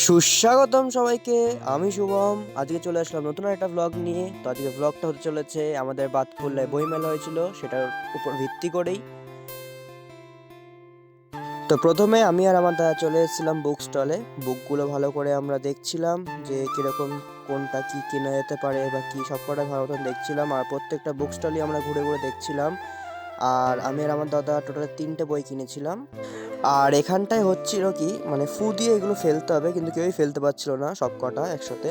সুস্বাগতম সবাইকে। আমি শুভম। আজকে চলে আসলাম নতুন একটা ব্লগ নিয়ে। তো আজকে ব্লগটা হতে চলেছে আমাদের বাতকুল্লায় বইমেলা হয়েছিল সেটার উপর ভিত্তি করেই। তো প্রথমে আমি আর আমার দাদা চলে এসেছিলাম বুক স্টলে। বুকগুলো ভালো করে আমরা দেখছিলাম যে কীরকম কোনটা কি কেনা যেতে পারে বা কী, সব কটা ভালো মতন দেখছিলাম। আর প্রত্যেকটা বুক স্টলই আমরা ঘুরে ঘুরে দেখছিলাম। আর আমি আর আমার দাদা টোটাল 3টে বই কিনেছিলাম। আর এখানটায় হচ্ছিল কি, মানে ফু দিয়ে এগুলো ফেলতে হবে, কিন্তু কেউই ফেলতে পারছিল না সব কটা একসাথে।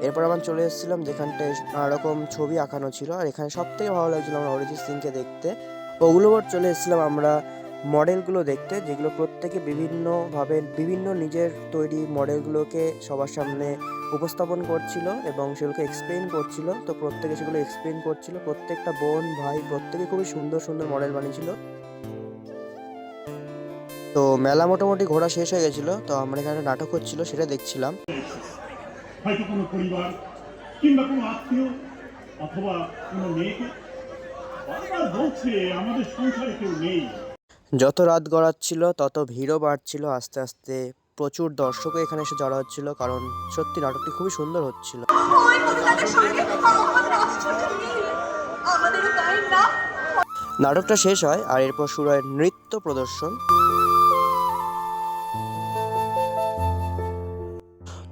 এরপর আমরা চলে এসেছিলাম যেখানটায় নানা রকম ছবি আঁকানো ছিল। আর এখানে সব থেকে ভালো লাগছিল আমার অরিজিৎ সিংকে দেখতে। ওগুলো পর চলে এসেছিলাম আমরা মডেলগুলো দেখতে, যেগুলো প্রত্যেকে বিভিন্নভাবে বিভিন্ন নিজের তৈরি মডেলগুলোকে সবার সামনে উপস্থাপন করছিল এবং সেগুলোকে এক্সপ্লেন করছিল। তো প্রত্যেকে সেগুলো এক্সপ্লেন করছিল, প্রত্যেকটা বোন ভাই প্রত্যেকে খুবই সুন্দর সুন্দর মডেল বানিয়েছিল। তো মেলা মোটামুটি ঘোরা শেষ হয়ে গেছিলো। তো আমরা এখানে নাটক হচ্ছিল সেটা দেখছিলাম। হয়তো কোনো পরিবার কিংবা কোনো আত্মীয় অথবা কোনো মেয়েকে বারবার বলছে আমাদের সংসারে কেউ নেই। যত রাত গড়াচ্ছিল তত ভিড়ও বাড়ছিল আস্তে আস্তে। প্রচুর দর্শকও এখানে এসে জড়া হচ্ছিল, কারণ সত্যি নাটকটি খুবই সুন্দর হচ্ছিল। নাটকটা শেষ হয় আর এরপর শুরু হয় নৃত্য প্রদর্শন।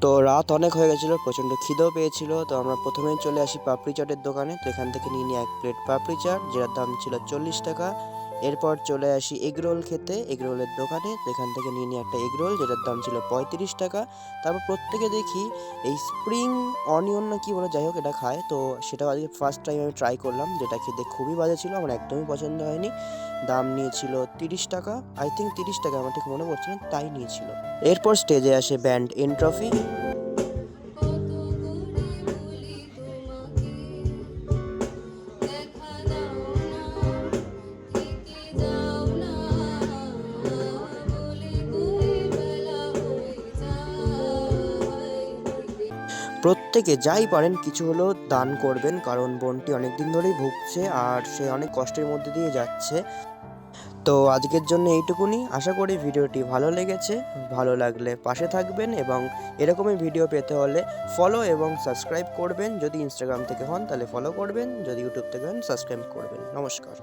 তো রাত অনেক হয়ে গেছিলো, প্রচণ্ড খিদেও পেয়েছিল। তো আমরা প্রথমেই চলে আসি পাপড়ি চাটের দোকানে। তো এখান থেকে নিয়ে নিই 1 প্লেট পাপড়ি চাট, যেটার দাম ছিল 40 টাকা। এরপর চলে আসি এগরোল খেতে এগরোলের দোকানে। তো এখান থেকে নিয়ে নিই একটা এগরোল, যেটার দাম ছিল 35 টাকা। তারপর প্রত্যেকে দেখি এই স্প্রিং অনিয়ন না কি বলে, যাই হোক এটা খায়। তো সেটাও আজকে ফার্স্ট টাইম আমি ট্রাই করলাম, যেটা খেতে খুবই বাজে ছিল, আমার একদমই পছন্দ হয়নি। দাম নিয়েছিল 30 টাকা, আই থিঙ্ক 30 টাকা, আমার ঠিক মনে পড়ছে না, তাই নিয়েছিল। এরপর স্টেজে আসে ব্যান্ড এন্ট্রফি। প্রত্যেকে যাই পারেন কিছু হলেও দান করবেন, কারণ বোনটি অনেক দিন ধরেই ভুগছে আর সে অনেক কষ্টের মধ্যে দিয়ে যাচ্ছে। তো আজকের জন্য এইটুকুনি। আশা করি ভিডিওটি ভালো লেগেছে। ভালো লাগলে পাশে থাকবেন এবং এরকমই ভিডিও পেতে হলে ফলো এবং সাবস্ক্রাইব করবেন। যদি ইনস্টাগ্রাম থেকে হন তাহলে ফলো করবেন, যদি ইউটিউব থেকে হন সাবস্ক্রাইব করবেন। নমস্কার।